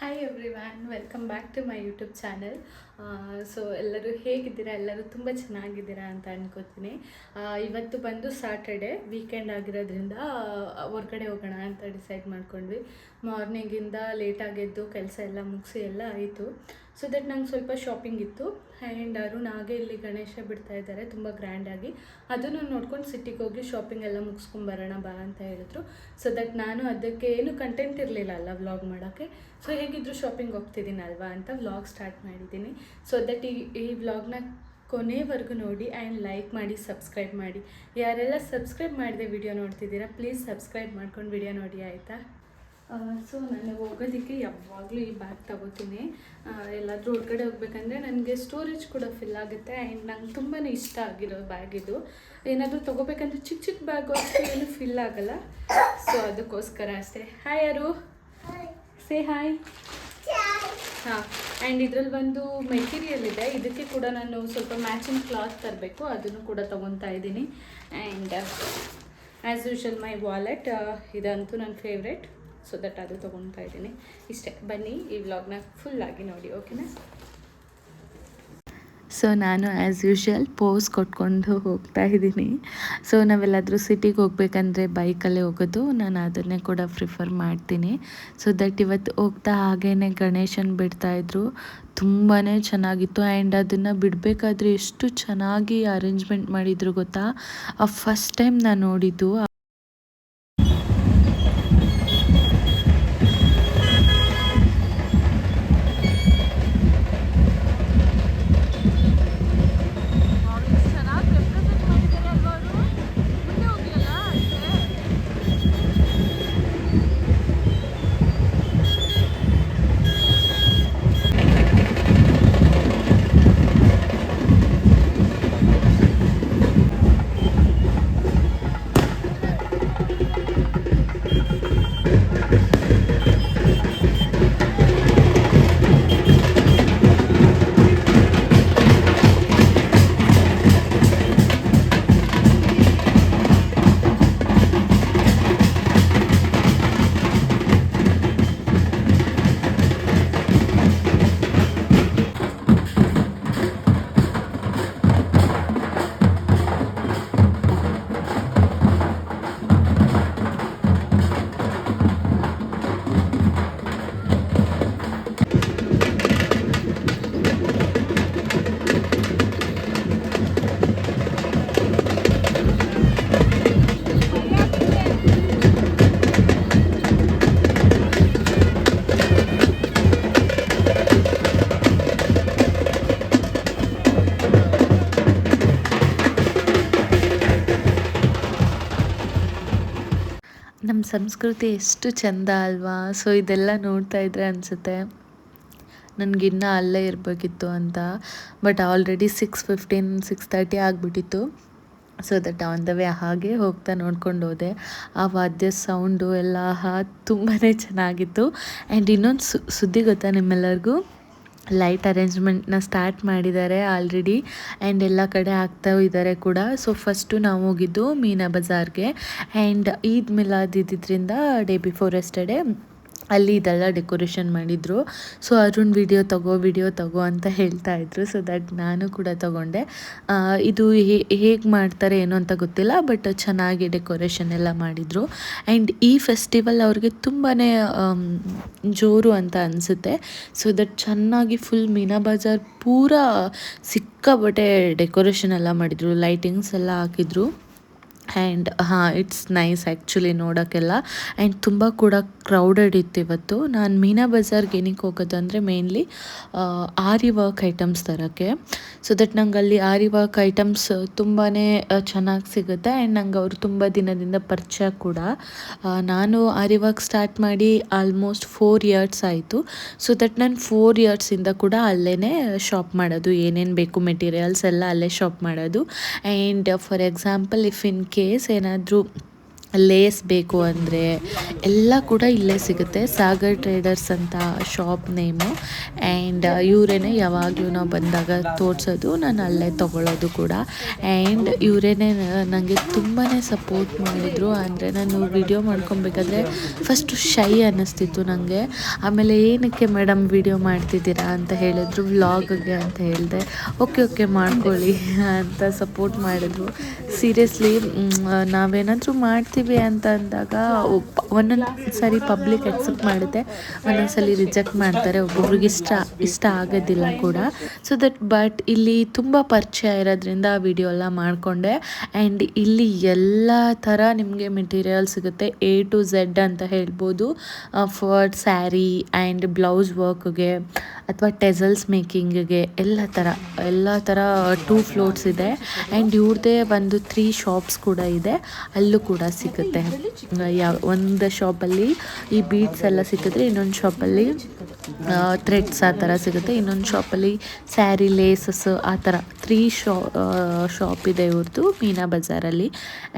Hi everyone, welcome back to my YouTube channel. So ಎಲ್ಲರೂ ಹೇಗಿದ್ದೀರಾ? ಎಲ್ಲರೂ ತುಂಬ ಚೆನ್ನಾಗಿದ್ದೀರಾ ಅಂತ ಅನ್ಕೋತೀನಿ. ಇವತ್ತು ಬಂದು ಸಾಟರ್ಡೆ ವೀಕೆಂಡ್ ಆಗಿರೋದ್ರಿಂದ ಹೊರ್ಗಡೆ ಹೋಗೋಣ ಅಂತ ಡಿಸೈಡ್ ಮಾಡ್ಕೊಂಡ್ವಿ. ಮಾರ್ನಿಂಗಿಂದ ಲೇಟಾಗೆದ್ದು ಕೆಲಸ ಎಲ್ಲ ಮುಗಿಸಿ ಎಲ್ಲ ಆಯಿತು. ಸೊ ದಟ್ ನಂಗೆ ಸ್ವಲ್ಪ ಶಾಪಿಂಗ್ ಇತ್ತು. ಆ್ಯಂಡ್ ಅರುಣ್ ಹಾಗೆ ಇಲ್ಲಿ ಗಣೇಶ ಬಿಡ್ತಾ ಇದ್ದಾರೆ ತುಂಬ ಗ್ರ್ಯಾಂಡಾಗಿ. ಅದನ್ನು ನೋಡ್ಕೊಂಡು ಸಿಟಿಗೆ ಹೋಗಿ ಶಾಪಿಂಗ್ ಎಲ್ಲ ಮುಗಿಸ್ಕೊಂಬರೋಣ ಬಾ ಅಂತ ಹೇಳಿದ್ರು. ಸೊ ದಟ್ ನಾನು ಅದಕ್ಕೆ ಏನು ಕಂಟೆಂಟ್ ಇರಲಿಲ್ಲ ಅಲ್ಲ ವ್ಲಾಗ್ ಮಾಡೋಕ್ಕೆ. ಸೊ ಹೇಗಿದ್ರು ಶಾಪಿಂಗ್ ಹೋಗ್ತಿದ್ದೀನಲ್ವಾ ಅಂತ ವ್ಲಾಗ್ ಸ್ಟಾರ್ಟ್ ಮಾಡಿದ್ದೀನಿ. ಸೊ ದಟ್ ಈ ವ್ಲಾಗ್ನ ಕೊನೆವರೆಗೂ ನೋಡಿ ಆ್ಯಂಡ್ ಲೈಕ್ ಮಾಡಿ, ಸಬ್ಸ್ಕ್ರೈಬ್ ಮಾಡಿ. ಯಾರೆಲ್ಲ ಸಬ್ಸ್ಕ್ರೈಬ್ ಮಾಡಿದೆ ವಿಡಿಯೋ ನೋಡ್ತಿದ್ದೀರಾ, ಪ್ಲೀಸ್ ಸಬ್ಸ್ಕ್ರೈಬ್ ಮಾಡ್ಕೊಂಡು ವಿಡಿಯೋ ನೋಡಿ ಆಯಿತಾ. ಸೊ ನಾನು ಹೋಗೋದಕ್ಕೆ ಯಾವಾಗಲೂ ಈ ಬ್ಯಾಗ್ ತಗೋತೀನಿ. ಎಲ್ಲಾದರೂ ಹೊರಗಡೆ ಹೋಗ್ಬೇಕಂದ್ರೆ ನನಗೆ ಸ್ಟೋರೇಜ್ ಕೂಡ ಫಿಲ್ ಆಗುತ್ತೆ. ಆ್ಯಂಡ್ ನಂಗೆ ತುಂಬಾ ಇಷ್ಟ ಆಗಿರೋ ಬ್ಯಾಗ್ ಇದು. ಏನಾದರೂ ತೊಗೋಬೇಕಂದ್ರೆ ಚಿಕ್ಕ ಚಿಕ್ಕ ಬ್ಯಾಗು ಅಷ್ಟು ಏನು ಫಿಲ್ ಆಗಲ್ಲ. ಸೊ ಅದಕ್ಕೋಸ್ಕರ ಅಷ್ಟೇ. ಹಾಯ್ ಯಾರು ಸೇ ಹಾಯ್. ಹಾಂ, ಆ್ಯಂಡ್ ಇದರಲ್ಲಿ ಒಂದು ಮೆಟೀರಿಯಲ್ ಇದೆ. ಇದಕ್ಕೆ ಕೂಡ ನಾನು ಸ್ವಲ್ಪ ಮ್ಯಾಚಿಂಗ್ ಕ್ಲಾತ್ ತರಬೇಕು, ಅದನ್ನು ಕೂಡ ತೊಗೊತಾ ಇದ್ದೀನಿ. And as usual my wallet, ಇದಂತೂ ನನ್ನ ಫೇವ್ರೆಟ್. ಸೊ ದಟ್ ಅದು ತೊಗೊತಾ ಇದ್ದೀನಿ. ಇಷ್ಟೇ, ಬನ್ನಿ ಈ ವ್ಲಾಗ್ನ ಫುಲ್ಲಾಗಿ ನೋಡಿ, ಓಕೆನಾ. ಸೊ ನಾನು ಆ್ಯಸ್ ಯೂಶ್ವಲ್ ಪೋಸ್ ಕೊಟ್ಕೊಂಡು ಹೋಗ್ತಾ ಇದ್ದೀನಿ. ಸೊ ನಾವೆಲ್ಲಾದರೂ ಸಿಟಿಗೆ ಹೋಗ್ಬೇಕಂದ್ರೆ ಬೈಕಲ್ಲೇ ಹೋಗೋದು. ನಾನು ಅದನ್ನೇ ಕೂಡ ಪ್ರಿಫರ್ ಮಾಡ್ತೀನಿ. ಸೊ ದಟ್ ಇವತ್ತು ಹೋಗ್ತಾ ಹಾಗೇ ಗಣೇಶನ ಬಿಡ್ತಾಯಿದ್ರು. ತುಂಬಾ ಚೆನ್ನಾಗಿತ್ತು. ಆ್ಯಂಡ್ ಅದನ್ನು ಬಿಡಬೇಕಾದ್ರೆ ಎಷ್ಟು ಚೆನ್ನಾಗಿ ಅರೇಂಜ್ಮೆಂಟ್ ಮಾಡಿದ್ರು ಗೊತ್ತಾ. ಫಸ್ಟ್ ಟೈಮ್ ನಾನು ನೋಡಿದ್ದು. ನಮ್ಮ ಸಂಸ್ಕೃತಿ ಎಷ್ಟು ಚೆಂದ ಅಲ್ವಾ. ಸೊ ಇದೆಲ್ಲ ನೋಡ್ತಾ ಇದ್ರೆ ಅನಿಸುತ್ತೆ ನನಗಿನ್ನೂ ಅಲ್ಲೇ ಇರಬೇಕಿತ್ತು ಅಂತ. ಬಟ್ ಆಲ್ರೆಡಿ 6:15 6:30 ಆಗಿಬಿಟ್ಟಿತ್ತು. So that on the way ಹಾಗೆ ಹೋಗ್ತಾ ನೋಡ್ಕೊಂಡು ಹೋದೆ. ಆ ವಾದ್ಯ ಸೌಂಡು ಎಲ್ಲ ತುಂಬಾ ಚೆನ್ನಾಗಿತ್ತು. ಆ್ಯಂಡ್ ಇನ್ನೊಂದು ಸುದ್ದಿ ಗೊತ್ತಾ ನಿಮ್ಮೆಲ್ಲರಿಗೂ, ಲೈಟ್ ಅರೇಂಜ್ಮೆಂಟ್ನ ಸ್ಟಾರ್ಟ್ ಮಾಡಿದ್ದಾರೆ ಆಲ್ರೆಡಿ. ಆ್ಯಂಡ್ ಎಲ್ಲ ಕಡೆ ಆಗ್ತಾ ಇದ್ದಾರೆ ಕೂಡ. ಸೊ ಫಸ್ಟು ನಾವು ಹೋಗಿದ್ದು ಮೀನಾ ಬಜಾರ್ಗೆ. ಆ್ಯಂಡ್ ಈದ್ ಮಿಲಾದ್ ಇದ್ದಿದ್ದರಿಂದ ಡೇ ಬಿಫೋರ್ ಎಸ್ಟರ್ಡೇ ಅಲ್ಲಿ ಇದೆಲ್ಲ ಡೆಕೋರೇಷನ್ ಮಾಡಿದರು. ಸೊ ಅರುಣ್ ವಿಡಿಯೋ ತಗೋ ಅಂತ ಹೇಳ್ತಾಯಿದ್ರು. ಸೊ ದಟ್ ನಾನು ಕೂಡ ತಗೊಂಡೆ. ಇದು ಹೇಗೆ ಮಾಡ್ತಾರೆ ಏನೋ ಅಂತ ಗೊತ್ತಿಲ್ಲ, ಬಟ್ ಚೆನ್ನಾಗಿ ಡೆಕೋರೇಷನ್ ಎಲ್ಲ ಮಾಡಿದರು. ಆ್ಯಂಡ್ ಈ ಫೆಸ್ಟಿವಲ್ ಅವ್ರಿಗೆ ತುಂಬಾ ಜೋರು ಅಂತ ಅನಿಸುತ್ತೆ. ಸೊ ದಟ್ ಚೆನ್ನಾಗಿ ಫುಲ್ ಮೀನಾ ಬಜಾರ್ ಪೂರಾ ಸಿಕ್ಕಾಪಟ್ಟೆ ಡೆಕೋರೇಷನ್ ಎಲ್ಲ ಮಾಡಿದರು, ಲೈಟಿಂಗ್ಸ್ ಎಲ್ಲ ಹಾಕಿದ್ರು. ಆ್ಯಂಡ್ ಇಟ್ಸ್ ನೈಸ್ ಆ್ಯಕ್ಚುಲಿ ನೋಡೋಕ್ಕೆಲ್ಲ. ಆ್ಯಂಡ್ ತುಂಬ ಕೂಡ ಕ್ರೌಡೆಡ್ ಇತ್ತು ಇವತ್ತು. ನಾನು ಮೀನಾ ಬಜಾರ್ಗೆ ಏನಕ್ಕೆ ಹೋಗೋದು ಅಂದರೆ ಮೇನ್ಲಿ ಆರಿ ವರ್ಕ್ ಐಟಮ್ಸ್ ತರೋಕ್ಕೆ. ಸೊ ದಟ್ ನಂಗೆ ಅಲ್ಲಿ ಆರಿ ವರ್ಕ್ ಐಟಮ್ಸ್ ತುಂಬಾ ಚೆನ್ನಾಗಿ ಸಿಗುತ್ತೆ. ಆ್ಯಂಡ್ ನಂಗೆ ಅವರು ತುಂಬ ದಿನದಿಂದ ಪರಿಚಯ ಕೂಡ. ನಾನು ಆರಿ ವರ್ಕ್ ಸ್ಟಾರ್ಟ್ ಮಾಡಿ ಆಲ್ಮೋಸ್ಟ್ 4 ಇಯರ್ಸ್ ಆಯಿತು. ಸೊ ದಟ್ ನಾನು 4 ಇಯರ್ಸಿಂದ ಕೂಡ ಅಲ್ಲೇ ಶಾಪ್ ಮಾಡೋದು. ಏನೇನು ಬೇಕು ಮೆಟೀರಿಯಲ್ಸ್ ಎಲ್ಲ ಅಲ್ಲೇ ಶಾಪ್ ಮಾಡೋದು. And for example if in case ಏನಾದರೂ ಲೇಸ್ ಬೇಕು ಅಂದರೆ ಎಲ್ಲ ಕೂಡ ಇಲ್ಲೇ ಸಿಗುತ್ತೆ. ಸಾಗರ್ ಟ್ರೇಡರ್ಸ್ ಅಂತ ಶಾಪ್ ನೇಮು. ಆ್ಯಂಡ್ ಇವರೇನೆ ಯಾವಾಗಲೂ ನಾವು ಬಂದಾಗ ತೋರಿಸೋದು, ನಾನು ಅಲ್ಲೇ ತೊಗೊಳ್ಳೋದು ಕೂಡ. ಆ್ಯಂಡ್ ಇವರೇನೆ ನನಗೆ ತುಂಬಾ ಸಪೋರ್ಟ್ ಮಾಡಿದರು. ಅಂದರೆ ನಾನು ವಿಡಿಯೋ ಮಾಡ್ಕೊಬೇಕಾದ್ರೆ ಫಸ್ಟು ಶೈ ಅನ್ನಿಸ್ತಿತ್ತು ನನಗೆ. ಆಮೇಲೆ ಏನಕ್ಕೆ ಮೇಡಮ್ ವಿಡಿಯೋ ಮಾಡ್ತಿದ್ದೀರಾ ಅಂತ ಹೇಳಿದ್ರು, ವ್ಲಾಗ್ಗೆ ಅಂತ ಹೇಳಿದೆ. ಓಕೆ ಓಕೆ ಮಾಡ್ಕೊಳ್ಳಿ ಅಂತ ಸಪೋರ್ಟ್ ಮಾಡಿದ್ರು. ಸೀರಿಯಸ್ಲಿ ನಾವೇನಾದರೂ ಮಾಡ್ತೀವಿ ಅಂತ ಅಂದಾಗ ಒಂದೊಂದು ಸಾರಿ ಪಬ್ಲಿಕ್ ಎಕ್ಸೆಪ್ಟ್ ಮಾಡುತ್ತೆ, ಒಂದೊಂದು ಸಲ ರಿಜೆಕ್ಟ್ ಮಾಡ್ತಾರೆ, ಒಬ್ಬೊಬ್ರಿಗೆ ಇಷ್ಟ ಆಗೋದಿಲ್ಲ ಕೂಡ. ಸೊ ಬಟ್ ಇಲ್ಲಿ ತುಂಬ ಪರಿಚಯ ಇರೋದ್ರಿಂದ ವಿಡಿಯೋ ಎಲ್ಲ ಮಾಡಿಕೊಂಡೆ. ಆ್ಯಂಡ್ ಇಲ್ಲಿ ಎಲ್ಲ ಥರ ನಿಮಗೆ ಮೆಟೀರಿಯಲ್ ಸಿಗುತ್ತೆ, A to Z ಅಂತ ಹೇಳ್ಬೋದು. ಫಾರ್ ಸ್ಯಾರಿ ಆ್ಯಂಡ್ ಬ್ಲೌಸ್ ವರ್ಕ್ಗೆ ಅಥವಾ ಟೆಸಲ್ಸ್ ಮೇಕಿಂಗಿಗೆ ಎಲ್ಲ ಥರ 2 ಫ್ಲೋರ್ಸ್ ಇದೆ. ಆ್ಯಂಡ್ ಇವ್ರದ್ದೇ ಒಂದು 3 ಶಾಪ್ಸ್ ಕೂಡ ಇದೆ, ಅಲ್ಲೂ ಕೂಡ ಸಿಗುತ್ತೆ. ಒಂದು ಶಾಪಲ್ಲಿ ಈ ಬೀಡ್ಸ್ ಎಲ್ಲ ಸಿಕ್ಕಿದ್ರೆ, ಇನ್ನೊಂದು ಶಾಪಲ್ಲಿ ಥ್ರೆಡ್ಸ್ ಆ ಥರ ಸಿಗುತ್ತೆ, ಇನ್ನೊಂದು ಶಾಪಲ್ಲಿ ಸ್ಯಾರಿ ಲೇಸಸ್ ಆ ಥರ 3 ಶಾಪ್ ಇದೆ ಇವ್ರದ್ದು ಮೀನಾ ಬಜಾರಲ್ಲಿ.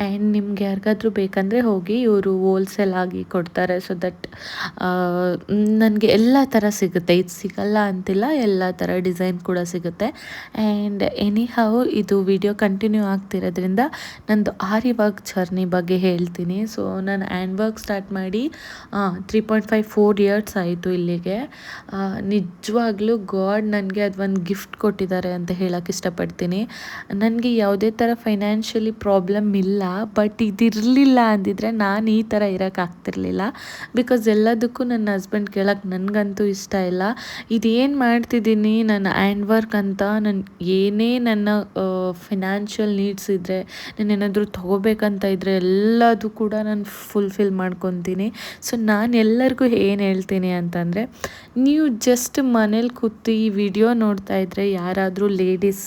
ಆ್ಯಂಡ್ ನಿಮ್ಗೆ ಯಾರಿಗಾದ್ರೂ ಬೇಕಂದರೆ ಹೋಗಿ, ಇವರು ಹೋಲ್ಸೇಲ್ ಆಗಿ ಕೊಡ್ತಾರೆ. ಸೊ ದಟ್ ನನಗೆ ಎಲ್ಲ ಥರ ಸಿಗುತ್ತೆ, ಇದು ಸಿಗಲ್ಲ ಅಂತಿಲ್ಲ, ಎಲ್ಲ ಥರ ಡಿಸೈನ್ ಕೂಡ ಸಿಗುತ್ತೆ. ಆ್ಯಂಡ್ ಎನಿಹೌ ಇದು ವಿಡಿಯೋ ಕಂಟಿನ್ಯೂ ಆಗ್ತಿರೋದ್ರಿಂದ ನಂದು ಆರಿ ವರ್ಕ್ ಜರ್ನಿ ಬಗ್ಗೆ ಹೇಳ್ತೀನಿ. ಸೊ ನಾನು ಹ್ಯಾಂಡ್ ವರ್ಕ್ ಸ್ಟಾರ್ಟ್ ಮಾಡಿ 3.5-4 ಇಯರ್ಸ್ ಆಯಿತು ಇಲ್ಲಿಗೆ. ನಿಜವಾಗ್ಲೂ ಗಾಡ್ ನನಗೆ ಅದೊಂದು ಗಿಫ್ಟ್ ಕೊಟ್ಟಿದ್ದಾರೆ ಅಂತ ಹೇಳೋಕ್ಕೆ ಇಷ್ಟಪಡ್ತೀನಿ. ನನಗೆ ಯಾವುದೇ ಥರ ಫೈನಾನ್ಷಿಯಲಿ ಪ್ರಾಬ್ಲಮ್ ಇಲ್ಲ, ಬಟ್ ಇದಿರಲಿಲ್ಲ ಅಂದಿದ್ರೆ ನಾನು ಈ ಥರ ಇರೋಕ್ಕಾಗ್ತಿರ್ಲಿಲ್ಲ. ಬಿಕಾಸ್ ಎಲ್ಲದಕ್ಕೂ ನನ್ನ ಹಸ್ಬೆಂಡ್ ಕೇಳೋಕ್ಕೆ ನನಗಂತೂ ಇಷ್ಟ ಇಲ್ಲ. ಇದೇನು ಮಾಡ್ತಿದ್ದೀನಿ ನಾನು ಹ್ಯಾಂಡ್ ವರ್ಕ್ ಅಂತ, ಏನೇ ನನ್ನ ಫಿನಾನ್ಷಿಯಲ್ ನೀಡ್ಸ್ ಇದ್ದರೆ, ನಾನೇನಾದರೂ ತೊಗೋಬೇಕಂತ ಇದ್ದರೆ ಎಲ್ಲದೂ ಕೂಡ ನಾನು ಫುಲ್ಫಿಲ್ ಮಾಡ್ಕೊತೀನಿ. ಸೊ ನಾನು ಎಲ್ಲರಿಗೂ ಏನು ಹೇಳ್ತೀನಿ ಅಂತಂದರೆ, ನೀವು ಜಸ್ಟ್ ಮನೇಲಿ ಕೂತು ಈ ವಿಡಿಯೋ ನೋಡ್ತಾ ಇದ್ದರೆ ಯಾರಾದರೂ ಲೇಡೀಸ್,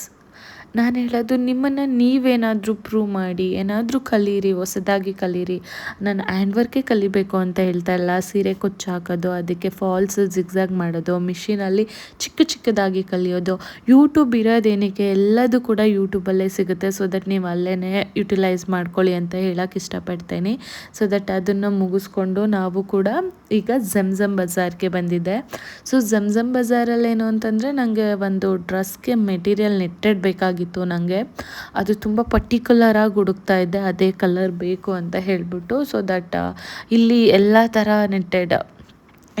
ನಾನು ಹೇಳೋದು ನಿಮ್ಮನ್ನು ನೀವೇನಾದರೂ ಪ್ರೂವ್ ಮಾಡಿ, ಏನಾದರೂ ಕಲೀರಿ, ಹೊಸದಾಗಿ ಕಲೀರಿ. ನಾನು ಹ್ಯಾಂಡ್ ವರ್ಕೇ ಕಲಿಬೇಕು ಅಂತ ಹೇಳ್ತಾ ಇಲ್ಲ. ಸೀರೆ ಕುಚ್ಚು ಹಾಕೋದು, ಅದಕ್ಕೆ ಫಾಲ್ಸ್ ಜಿಗ್ಜಾಗ್ ಮಾಡೋದು, ಮಿಷಿನಲ್ಲಿ ಚಿಕ್ಕದಾಗಿ ಕಲಿಯೋದು, ಯೂಟ್ಯೂಬ್ ಇರೋದೇನಕ್ಕೆ, ಎಲ್ಲದೂ ಕೂಡ ಯೂಟ್ಯೂಬಲ್ಲೇ ಸಿಗುತ್ತೆ. ಸೊ ದಟ್ ನೀವು ಅಲ್ಲೇ ಯುಟಿಲೈಸ್ ಮಾಡ್ಕೊಳ್ಳಿ ಅಂತ ಹೇಳೋಕ್ಕೆ ಇಷ್ಟಪಡ್ತೇನೆ. ಸೊ ದಟ್ ಅದನ್ನು ಮುಗಿಸ್ಕೊಂಡು ನಾವು ಕೂಡ ಈಗ ಝಮ್ ಬಜಾರ್ಗೆ ಬಂದಿದ್ದೆ. ಸೊ ಝಮ್ ಬಜಾರಲ್ಲೇನು ಅಂತಂದರೆ, ನನಗೆ ಒಂದು ಡ್ರೆಸ್ಗೆ ಮೆಟೀರಿಯಲ್ ನೆಟ್ಟೆಡ್ ಬೇಕಾಗಿತ್ತು. ನನಗೆ ಅದು ತುಂಬ ಪರ್ಟಿಕ್ಯುಲರಾಗಿ ಹುಡುಕ್ತಾ ಇದ್ದೆ, ಅದೇ ಕಲರ್ ಬೇಕು ಅಂತ ಹೇಳಿಬಿಟ್ಟು. ಸೊ ದಟ್ ಇಲ್ಲಿ ಎಲ್ಲ ಥರ ನೆಟ್ಟೆಡ್,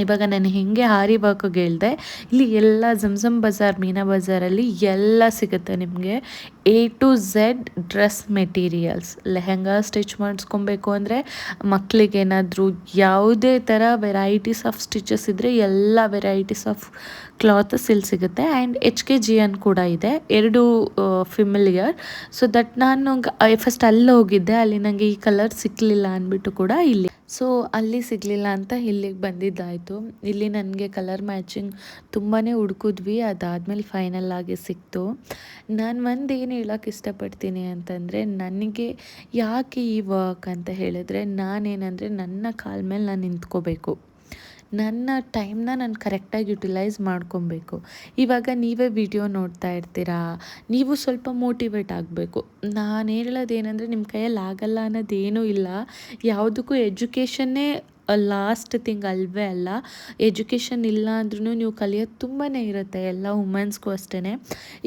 ಇವಾಗ ನಾನು ಹೇಗೆ ಆರಿ ವರ್ಕ್ಗೆ ಹೇಳಿದೆ, ಇಲ್ಲಿ ಎಲ್ಲ ಝಮ್ ಬಜಾರ್ ಮೀನಾ ಬಜಾರಲ್ಲಿ ಎಲ್ಲ ಸಿಗುತ್ತೆ ನಿಮಗೆ. A to Z dress materials. Lehenga stitch ಮಾಡಿಸ್ಕೊಬೇಕು ಅಂದರೆ, ಮಕ್ಕಳಿಗೇನಾದರೂ ಯಾವುದೇ ಥರ ವೆರೈಟೀಸ್ ಆಫ್ ಸ್ಟಿಚಸ್ ಇದ್ದರೆ ಎಲ್ಲ ವೆರೈಟೀಸ್ ಆಫ್ ಕ್ಲಾತಸ್ ಇಲ್ಲಿ ಸಿಗುತ್ತೆ. ಆ್ಯಂಡ್ HKGN ಕೂಡ ಇದೆ, 2 ಫಿಮಿಲಿಯರ್. ಸೊ ದಟ್ ನಾನು ಫಸ್ಟ್ ಅಲ್ಲಿ ಹೋಗಿದ್ದೆ, ಅಲ್ಲಿ ನನಗೆ ಈ ಕಲರ್ ಸಿಕ್ಕಲಿಲ್ಲ ಅಂದ್ಬಿಟ್ಟು ಕೂಡ ಇಲ್ಲಿ, ಸೊ ಅಲ್ಲಿ ಸಿಗಲಿಲ್ಲ ಅಂತ ಇಲ್ಲಿಗೆ ಬಂದಿದ್ದಾಯಿತು. ಇಲ್ಲಿ ನನಗೆ ಕಲರ್ ಮ್ಯಾಚಿಂಗ್ ತುಂಬಾ ಹುಡುಕಿದ್ವಿ, ಅದಾದಮೇಲೆ ಫೈನಲ್ ಆಗಿ ಸಿಕ್ತು. ನಾನು ಏನು ಹೇಳೋಕ್ಕೆ ಇಷ್ಟಪಡ್ತೀನಿ ಅಂತಂದರೆ, ನನಗೆ ಯಾಕೆ ಈ ವರ್ಕ್ ಅಂತ ಹೇಳಿದ್ರೆ, ನಾನೇನಂದರೆ ನನ್ನ ಕಾಲ ಮೇಲೆ ನಾನು ನಿಂತ್ಕೋಬೇಕು, ನನ್ನ ಟೈಮ್ನ ನಾನು ಕರೆಕ್ಟಾಗಿ ಯುಟಿಲೈಸ್ ಮಾಡ್ಕೊಬೇಕು. ಇವಾಗ ನೀವೇ ವಿಡಿಯೋ ನೋಡ್ತಾ ಇರ್ತೀರಾ, ನೀವು ಸ್ವಲ್ಪ ಮೋಟಿವೇಟ್ ಆಗಬೇಕು. ನಾನು ಹೇಳೋದೇನೆಂದರೆ, ನಿಮ್ಮ ಕೈಯಲ್ಲಿ ಆಗಲ್ಲ ಅನ್ನೋದೇನೂ ಇಲ್ಲ. ಯಾವುದಕ್ಕೂ ಎಜುಕೇಷನ್ನೇ ಲಾಸ್ಟ್ ಥಿಂಗ್ ಅಲ್ವೇ ಅಲ್ಲ. ಎಜುಕೇಷನ್ ಇಲ್ಲ ಅಂದ್ರೂ ನೀವು ಕಲಿಯೋದು ತುಂಬಾ ಇರುತ್ತೆ, ಎಲ್ಲ ವುಮೆನ್ಸ್ಗೂ ಅಷ್ಟೇ.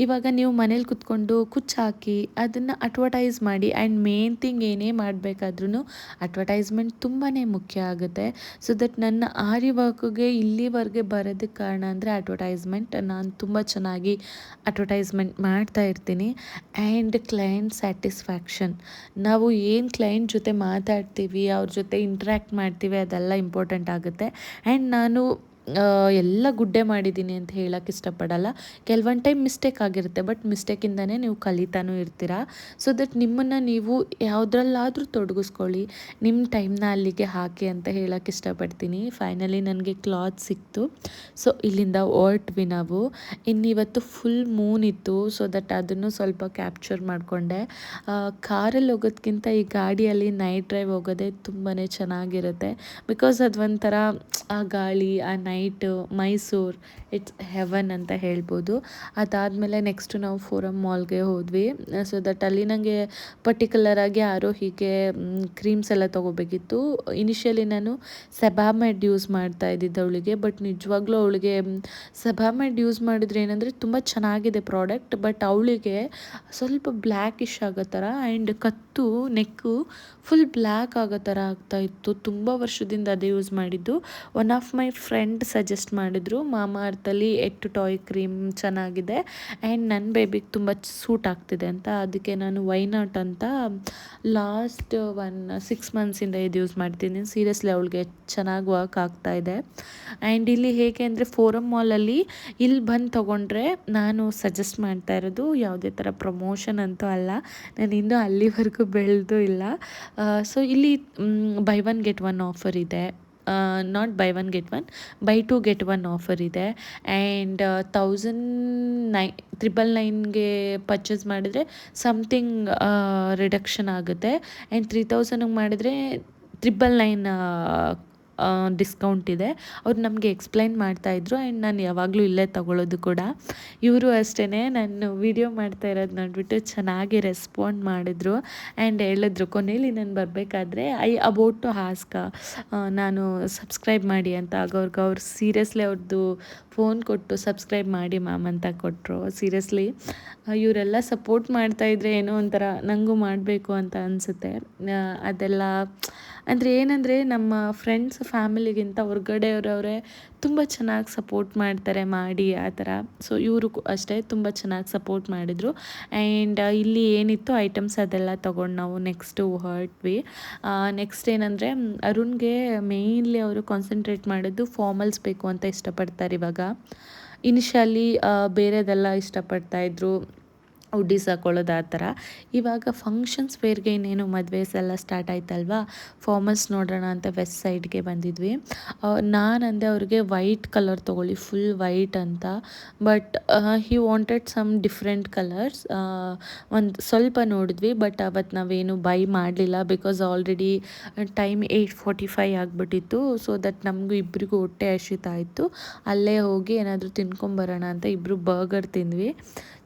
ಇವಾಗ ನೀವು ಮನೇಲಿ ಕುತ್ಕೊಂಡು ಕುಚ್ಚು ಹಾಕಿ ಅದನ್ನು ಅಡ್ವರ್ಟೈಸ್ ಮಾಡಿ. ಆ್ಯಂಡ್ ಮೇನ್ ಥಿಂಗ್ ಏನೇ ಮಾಡಬೇಕಾದ್ರೂ ಅಡ್ವರ್ಟೈಸ್ಮೆಂಟ್ ತುಂಬಾ ಮುಖ್ಯ ಆಗುತ್ತೆ. ಸೊ ದಟ್ ನನ್ನ ಆರಿ ವರ್ಕ್ಗೆ ಇಲ್ಲಿವರೆಗೆ ಬರೋದಕ್ಕೆ ಕಾರಣ ಅಂದರೆ ಅಡ್ವರ್ಟೈಸ್ಮೆಂಟ್. ನಾನು ತುಂಬ ಚೆನ್ನಾಗಿ ಅಡ್ವರ್ಟೈಸ್ಮೆಂಟ್ ಮಾಡ್ತಾ ಇರ್ತೀನಿ. ಆ್ಯಂಡ್ ಕ್ಲೈಂಟ್ ಸ್ಯಾಟಿಸ್ಫ್ಯಾಕ್ಷನ್, ನಾವು ಏನು ಕ್ಲೈಂಟ್ ಜೊತೆ ಮಾತಾಡ್ತೀವಿ, ಅವ್ರ ಜೊತೆ ಇಂಟ್ರ್ಯಾಕ್ಟ್ ಮಾಡ್ತೀವಿ, ಅದೆಲ್ಲ ಇಂಪಾರ್ಟೆಂಟ್ ಆಗುತ್ತೆ. ಆ್ಯಂಡ್ ನಾನು ಎಲ್ಲ ಗುಡ್ಡೆ ಮಾಡಿದ್ದೀನಿ ಅಂತ ಹೇಳೋಕ್ಕೆ ಇಷ್ಟಪಡಲ್ಲ. ಕೆಲವೊಂದು ಟೈಮ್ ಮಿಸ್ಟೇಕ್ ಆಗಿರುತ್ತೆ, ಬಟ್ ಮಿಸ್ಟೇಕಿಂದನೇ ನೀವು ಕಲಿತಾನೂ ಇರ್ತೀರಾ. ಸೊ ದಟ್ ನಿಮ್ಮನ್ನು ನೀವು ಯಾವುದ್ರಲ್ಲಾದರೂ ತೊಡಗಿಸ್ಕೊಳ್ಳಿ, ನಿಮ್ಮ ಟೈಮ್ನ ಅಲ್ಲಿಗೆ ಹಾಕಿ ಅಂತ ಹೇಳೋಕ್ಕೆ ಇಷ್ಟಪಡ್ತೀನಿ. ಫೈನಲಿ ನನಗೆ ಕ್ಲಾತ್ ಸಿಕ್ತು. ಸೊ ಇಲ್ಲಿಂದ ಹೊರಟ್ವಿ ನಾವು. ಇನ್ನಿವತ್ತು ಫುಲ್ ಮೂನ್ ಇತ್ತು, ಸೊ ದಟ್ ಅದನ್ನು ಸ್ವಲ್ಪ ಕ್ಯಾಪ್ಚರ್ ಮಾಡಿಕೊಂಡೆ. ಕಾರಲ್ಲಿ ಹೋಗೋದಕ್ಕಿಂತ ಈ ಗಾಡಿಯಲ್ಲಿ ನೈಟ್ ಡ್ರೈವ್ ಹೋಗೋದೇ ತುಂಬಾ ಚೆನ್ನಾಗಿರುತ್ತೆ. ಬಿಕಾಸ್ ಅದು ಒಂಥರ ಆ ಗಾಳಿ, ಆ ನೈಟ್ ಮೈಸೂರು ಇಟ್ಸ್ ಹೆವನ್ ಅಂತ ಹೇಳ್ಬೋದು. ಅದಾದಮೇಲೆ ನೆಕ್ಸ್ಟು ನಾವು ಫೋರಮ್ ಮಾಲ್ಗೆ ಹೋದ್ವಿ. ಸೊ ದಟ್ ಅಲ್ಲಿ ನನಗೆ ಪರ್ಟಿಕ್ಯುಲರಾಗಿ ಆರೋಹಿಗೆ ಕ್ರೀಮ್ಸ್ ಎಲ್ಲ ತೊಗೋಬೇಕಿತ್ತು. ಇನಿಷಿಯಲಿ ನಾನು ಸೆಬಾಮೆಡ್ ಯೂಸ್ ಮಾಡ್ತಾ ಇದ್ದಿದ್ದು ಅವಳಿಗೆ, ಬಟ್ ನಿಜವಾಗ್ಲೂ ಅವಳಿಗೆ ಸೆಬಾಮೆಡ್ ಯೂಸ್ ಮಾಡಿದ್ರೆ ಏನಂದರೆ ತುಂಬ ಚೆನ್ನಾಗಿದೆ ಪ್ರಾಡಕ್ಟ್, ಬಟ್ ಅವಳಿಗೆ ಸ್ವಲ್ಪ ಬ್ಲ್ಯಾಕಿಶ್ ಆಗೋ ಥರ ಆ್ಯಂಡ್ ಕತ್ತು ನೆಕ್ಕು ಫುಲ್ ಬ್ಲ್ಯಾಕ್ ಆಗೋ ಥರ ಆಗ್ತಾಯಿತ್ತು. ತುಂಬ ವರ್ಷದಿಂದ ಅದೇ ಯೂಸ್ ಮಾಡಿದ್ದು. One of my friend suggest ಮಾಡಿದರು, ಮಾಮಾ ಅರ್ಥಲ್ಲಿ ಎಟ್ಟು ಟಾಯ್ ಕ್ರೀಮ್ ಚೆನ್ನಾಗಿದೆ ಆ್ಯಂಡ್ ನನ್ನ ಬೇಬಿಗೆ ತುಂಬ ಸೂಟ್ ಆಗ್ತಿದೆ ಅಂತ. ಅದಕ್ಕೆ ನಾನು ವೈ ನಾಟ್ ಅಂತ ಲಾಸ್ಟ್ 6 ಮಂತ್ಸಿಂದ ಇದು ಯೂಸ್ ಮಾಡ್ತೀನಿ. ಸೀರಿಯಸ್ಲಿ ಅವಳಿಗೆ ಚೆನ್ನಾಗಿ ವರ್ಕ್ ಆಗ್ತಾಯಿದೆ. ಆ್ಯಂಡ್ ಇಲ್ಲಿ ಹೇಗೆ ಅಂದರೆ ಫೋರಮ್ ಮಾಲಲ್ಲಿ ಇಲ್ಲಿ ಬಂದು ತೊಗೊಂಡ್ರೆ, ನಾನು ಸಜೆಸ್ಟ್ ಮಾಡ್ತಾ ಇರೋದು ಯಾವುದೇ ಥರ ಪ್ರಮೋಷನ್ ಅಂತೂ ಅಲ್ಲ, ನಾನು ಇನ್ನೂ ಅಲ್ಲಿವರೆಗೂ ಬೆಳೆದು ಇಲ್ಲ. ಸೊ ಇಲ್ಲಿ buy one get one offer ಇದೆ. Not buy one get one, buy two get one offer ಇದೆ. ಆ್ಯಂಡ್ 999ಗೆ ಪರ್ಚೇಸ್ ಮಾಡಿದರೆ ಸಮಥಿಂಗ್ ರಿಡಕ್ಷನ್ ಆಗುತ್ತೆ. ಆ್ಯಂಡ್ 3000ಗೆ ಮಾಡಿದರೆ 999 ಡಿಸ್ಕೌಂಟ್ ಇದೆ. ಅವ್ರು ನಮಗೆ ಎಕ್ಸ್ಪ್ಲೈನ್ ಮಾಡ್ತಾಯಿದ್ರು ಆ್ಯಂಡ್ ನಾನು ಯಾವಾಗಲೂ ಇಲ್ಲೇ ತೊಗೊಳ್ಳೋದು ಕೂಡ. ಇವರು ಅಷ್ಟೇ ನಾನು ವಿಡಿಯೋ ಮಾಡ್ತಾ ಇರೋದು ನೋಡಿಬಿಟ್ಟು ಚೆನ್ನಾಗಿ ರೆಸ್ಪಾಂಡ್ ಮಾಡಿದ್ರು ಆ್ಯಂಡ್ ಹೇಳಿದ್ರು ಕೊನೆಯಲ್ಲಿ ನಾನು ಬರಬೇಕಾದ್ರೆ ಅಬೌಟ್ ಟು ಹಾಸ್ಕ ನಾನು ಸಬ್ಸ್ಕ್ರೈಬ್ ಮಾಡಿ ಅಂತ. ಅವ್ರು ಸೀರಿಯಸ್ಲಿ ಅವ್ರದ್ದು ಫೋನ್ ಕೊಟ್ಟು ಸಬ್ಸ್ಕ್ರೈಬ್ ಮಾಡಿ ಮ್ಯಾಮ್ ಅಂತ ಕೊಟ್ಟರು. ಸೀರಿಯಸ್ಲಿ ಇವರೆಲ್ಲ ಸಪೋರ್ಟ್ ಮಾಡ್ತಾಯಿದ್ರೆ ಏನೋ ಒಂಥರ ನನಗೂ ಮಾಡಬೇಕು ಅಂತ ಅನಿಸುತ್ತೆ. ಅದೆಲ್ಲ ಅಂದರೆ ಏನಂದರೆ ನಮ್ಮ ಫ್ರೆಂಡ್ಸ್ ಫ್ಯಾಮಿಲಿಗಿಂತ ಹೊರ್ಗಡೆಯವರವರೇ ತುಂಬ ಚೆನ್ನಾಗಿ ಸಪೋರ್ಟ್ ಮಾಡ್ತಾರೆ ಮಾಡಿ ಆ ಥರ. ಸೊ ಇವರು ಅಷ್ಟೇ ತುಂಬ ಚೆನ್ನಾಗಿ ಸಪೋರ್ಟ್ ಮಾಡಿದರು. ಆ್ಯಂಡ್ ಇಲ್ಲಿ ಏನಿತ್ತು ಐಟಮ್ಸ್ ಅದೆಲ್ಲ ತೊಗೊಂಡು ನಾವು ನೆಕ್ಸ್ಟು ಹೊರಟ್ವಿ. ನೆಕ್ಸ್ಟ್ ಏನಂದರೆ ಅರುಣ್ಗೆ ಮೇಯ್ನ್ಲಿ ಅವರು ಕಾನ್ಸಂಟ್ರೇಟ್ ಮಾಡೋದು ಫಾರ್ಮಲ್ಸ್ ಬೇಕು ಅಂತ ಇಷ್ಟಪಡ್ತಾರೆ ಇವಾಗ. ಇನಿಷಿಯಲಿ ಬೇರೆದೆಲ್ಲ ಇಷ್ಟಪಡ್ತಾಯಿದ್ರು, ಹುಡ್ಡೀಸ್ ಹಾಕೊಳ್ಳೋದು ಆ ಥರ. ಇವಾಗ ಫಂಕ್ಷನ್ಸ್ ವೇರ್ಗೆ ಇನ್ನೇನು ಮದುವೆಸ್ ಎಲ್ಲ ಸ್ಟಾರ್ಟ್ ಆಯ್ತಲ್ವಾ, ಫಾರ್ಮಲ್ಸ್ ನೋಡೋಣ ಅಂತ ವೆಸ್ಟ್ ಸೈಡ್ಗೆ ಬಂದಿದ್ವಿ. ನಾನಂದೆ ಅವ್ರಿಗೆ ವೈಟ್ ಕಲರ್ ತೊಗೊಳ್ಳಿ, ಫುಲ್ ವೈಟ್ ಅಂತ. But he wanted some different colours. ಒಂದು ಸ್ವಲ್ಪ ನೋಡಿದ್ವಿ, ಬಟ್ ಅವತ್ತು ನಾವೇನು ಬೈ ಮಾಡಲಿಲ್ಲ ಬಿಕಾಸ್ ಆಲ್ರೆಡಿ ಟೈಮ್ 8:45 ಆಗಿಬಿಟ್ಟಿತ್ತು. ಸೊ ದಟ್ ನಮಗೂ ಇಬ್ಬರಿಗೂ ಹೊಟ್ಟೆ ಹಸಿತಾಯಿತ್ತು. ಅಲ್ಲೇ ಹೋಗಿ ಏನಾದರೂ ತಿನ್ಕೊಂಬರೋಣ ಅಂತ ಇಬ್ಬರು ಬರ್ಗರ್ ತಿಂದ್ವಿ.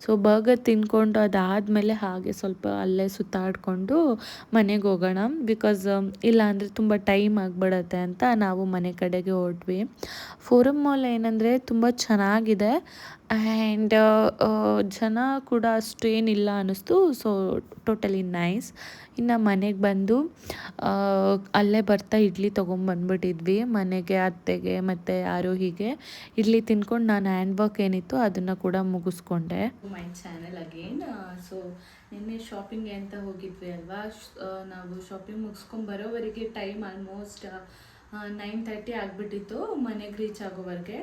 ಸೊ ಬರ್ಗರ್ ತಿಂದ್ಕೊಂಡು ಅದಾದಮೇಲೆ ಹಾಗೆ ಸ್ವಲ್ಪ ಅಲ್ಲೇ ಸುತ್ತಾಡಿಕೊಂಡು ಮನೆಗೆ ಹೋಗೋಣ, ಬಿಕಾಸ್ ಇಲ್ಲ ಅಂದರೆ ತುಂಬ ಟೈಮ್ ಆಗಿಬಿಡತ್ತೆ ಅಂತ ನಾವು ಮನೆ ಕಡೆಗೆ ಹೊರಟ್ವಿ. ಫೋರಮ್ ಮಾಲ್ ಏನಂದರೆ ತುಂಬ ಚೆನ್ನಾಗಿದೆ ಆ್ಯಂಡ್ ಜನ ಕೂಡ ಅಷ್ಟೇನಿಲ್ಲ ಅನ್ನಿಸ್ತು. So totally nice. ಇನ್ನು ಮನೆಗೆ ಬಂದು ಅಲ್ಲೇ ಬರ್ತಾ ಇಡ್ಲಿ ತೊಗೊಂಬಂದ್ಬಿಟ್ಟಿದ್ವಿ ಮನೆಗೆ, ಅತ್ತೆಗೆ ಮತ್ತು ಆರೋಹಿಗೆ. ಇಡ್ಲಿ ತಿನ್ಕೊಂಡು ನಾನು ಹ್ಯಾಂಡ್ ವರ್ಕ್ ಏನಿತ್ತು ಅದನ್ನು ಕೂಡ ಮುಗಿಸ್ಕೊಂಡೆ. My channel again. ಸೊ ನಿನ್ನೆ ಶಾಪಿಂಗ್ಗೆ ಅಂತ ಹೋಗಿದ್ವಿ ಅಲ್ವಾ, ನಾವು ಶಾಪಿಂಗ್ ಮುಗಿಸ್ಕೊಂಡು ಬರೋವರೆಗೆ ಟೈಮ್ ಆಲ್ಮೋಸ್ಟ್ 9:30 ಆಗಿಬಿಟ್ಟಿತ್ತು ಮನೆಗೆ ರೀಚ್ ಆಗೋವರೆಗೆ.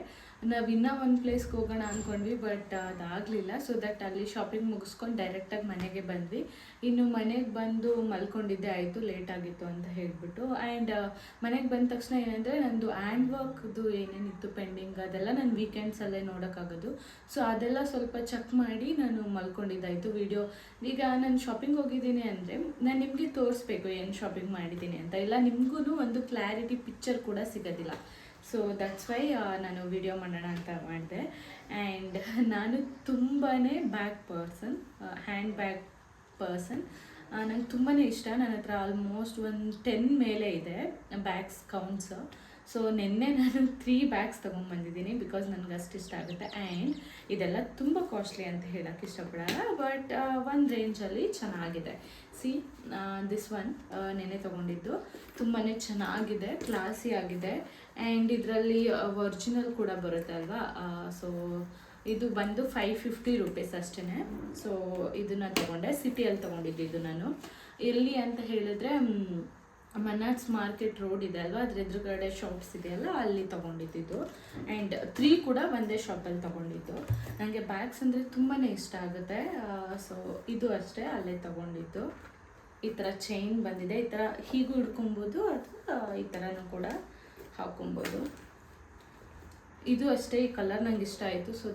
ನಾವು ಇನ್ನೂ ಒಂದು ಪ್ಲೇಸ್ಗೆ ಹೋಗೋಣ ಅಂದ್ಕೊಂಡ್ವಿ, ಬಟ್ ಅದಾಗಲಿಲ್ಲ. ಸೊ ದಟ್ ಅಲ್ಲಿ ಶಾಪಿಂಗ್ ಮುಗಿಸ್ಕೊಂಡು ಡೈರೆಕ್ಟಾಗಿ ಮನೆಗೆ ಬಂದ್ವಿ. ಇನ್ನು ಮನೆಗೆ ಬಂದು ಮಲ್ಕೊಂಡಿದ್ದೆ ಆಯಿತು, ಲೇಟ್ ಆಗಿತ್ತು ಅಂತ ಹೇಳಿಬಿಟ್ಟು. ಆ್ಯಂಡ್ ಮನೆಗೆ ಬಂದ ತಕ್ಷಣ ಏನಂದರೆ ನಂದು ಹ್ಯಾಂಡ್ ವರ್ಕ್ದು ಏನೇನಿತ್ತು ಪೆಂಡಿಂಗ್ ಅದೆಲ್ಲ ನಾನು ವೀಕೆಂಡ್ಸಲ್ಲೇ ನೋಡೋಕ್ಕಾಗೋದು. ಸೊ ಅದೆಲ್ಲ ಸ್ವಲ್ಪ ಚೆಕ್ ಮಾಡಿ ನಾನು ಮಲ್ಕೊಂಡಿದ್ದಾಯಿತು. ವಿಡಿಯೋ ಈಗ ನಾನು ಶಾಪಿಂಗ್ ಹೋಗಿದ್ದೀನಿ ಅಂದರೆ ನಾನು ನಿಮಗೆ ತೋರಿಸ್ಬೇಕು ಏನು ಶಾಪಿಂಗ್ ಮಾಡಿದ್ದೀನಿ ಅಂತ, ಇಲ್ಲ ನಿಮಗೂ ಒಂದು ಕ್ಲಾರಿಟಿ ಪಿಕ್ಚರ್ ಕೂಡ ಸಿಗೋದಿಲ್ಲ. ಸೊ ದಟ್ಸ್ ವೈ ನಾನು ವಿಡಿಯೋ ಮಾಡೋಣ ಅಂತ ಮಾಡಿದೆ. ಆ್ಯಂಡ್ ನಾನು ತುಂಬಾ bag person, hand bag person. ನಂಗೆ ತುಂಬಾ ಇಷ್ಟ. ನನ್ನ ಹತ್ರ ಆಲ್ಮೋಸ್ಟ್ ಒಂದು 10 ಮೇಲೆ ಇದೆ ಬ್ಯಾಗ್ಸ್ ಕೌಂಟ್ಸ್. ಸೊ ನಿನ್ನೆ ನಾನು 3 ಬ್ಯಾಗ್ಸ್ ತೊಗೊಂಬಂದಿದ್ದೀನಿ ಬಿಕಾಸ್ ನನಗೆ ಅಷ್ಟು ಇಷ್ಟ ಆಗುತ್ತೆ. ಆ್ಯಂಡ್ ಇದೆಲ್ಲ ತುಂಬ ಕಾಸ್ಟ್ಲಿ ಅಂತ ಹೇಳೋಕ್ಕೆ ಇಷ್ಟಪಡಲ್ಲ, ಬಟ್ ಒಂದು ರೇಂಜಲ್ಲಿ ಚೆನ್ನಾಗಿದೆ. ಸಿ ದಿಸ್ ಒನ್ ನೆನ್ನೆ ತೊಗೊಂಡಿದ್ದು ತುಂಬಾ ಚೆನ್ನಾಗಿದೆ, ಕ್ಲಾಸಿ ಆಗಿದೆ. ಆ್ಯಂಡ್ ಇದರಲ್ಲಿ ಒರಿಜಿನಲ್ ಕೂಡ ಬರುತ್ತೆ ಅಲ್ವಾ. ಸೊ ಇದು ಬಂದು 550 ರೂಪೀಸ್ ಅಷ್ಟೇ. ಸೊ ಇದನ್ನು ತೊಗೊಂಡೆ, ಸಿಟಿಯಲ್ಲಿ ತೊಗೊಂಡಿದ್ದು ಇದು ನಾನು. ಎಲ್ಲಿ ಅಂತ ಹೇಳಿದ್ರೆ ಮನಾಟ್ಸ್ ಮಾರ್ಕೆಟ್ ರೋಡ್ ಇದೆ ಅಲ್ವಾ, ಅದ್ರ ಎದುರುಗಡೆ ಶಾಪ್ಸ್ ಇದೆಯಲ್ಲ ಅಲ್ಲಿ ತೊಗೊಂಡಿದ್ದು. ಆ್ಯಂಡ್ 3 ಕೂಡ ಒಂದೇ ಶಾಪಲ್ಲಿ ತೊಗೊಂಡಿದ್ದು. ನನಗೆ ಬ್ಯಾಗ್ಸ್ ಅಂದರೆ ತುಂಬಾ ಇಷ್ಟ ಆಗುತ್ತೆ. ಸೊ ಇದು ಅಷ್ಟೇ ಅಲ್ಲೇ ತೊಗೊಂಡಿದ್ದು. ಈ ಥರ ಚೈನ್ ಬಂದಿದೆ, ಈ ಥರ ಹೀಗೂ ಹಿಡ್ಕೊಬೋದು ಅಥವಾ ಈ ಥರನೂ ಕೂಡ ಹಾಕ್ಕೊಬೋದು. ಇದು ಅಷ್ಟೇ, ಈ ಕಲರ್ ನಂಗೆ ಇಷ್ಟ ಆಯಿತು. ಸೊ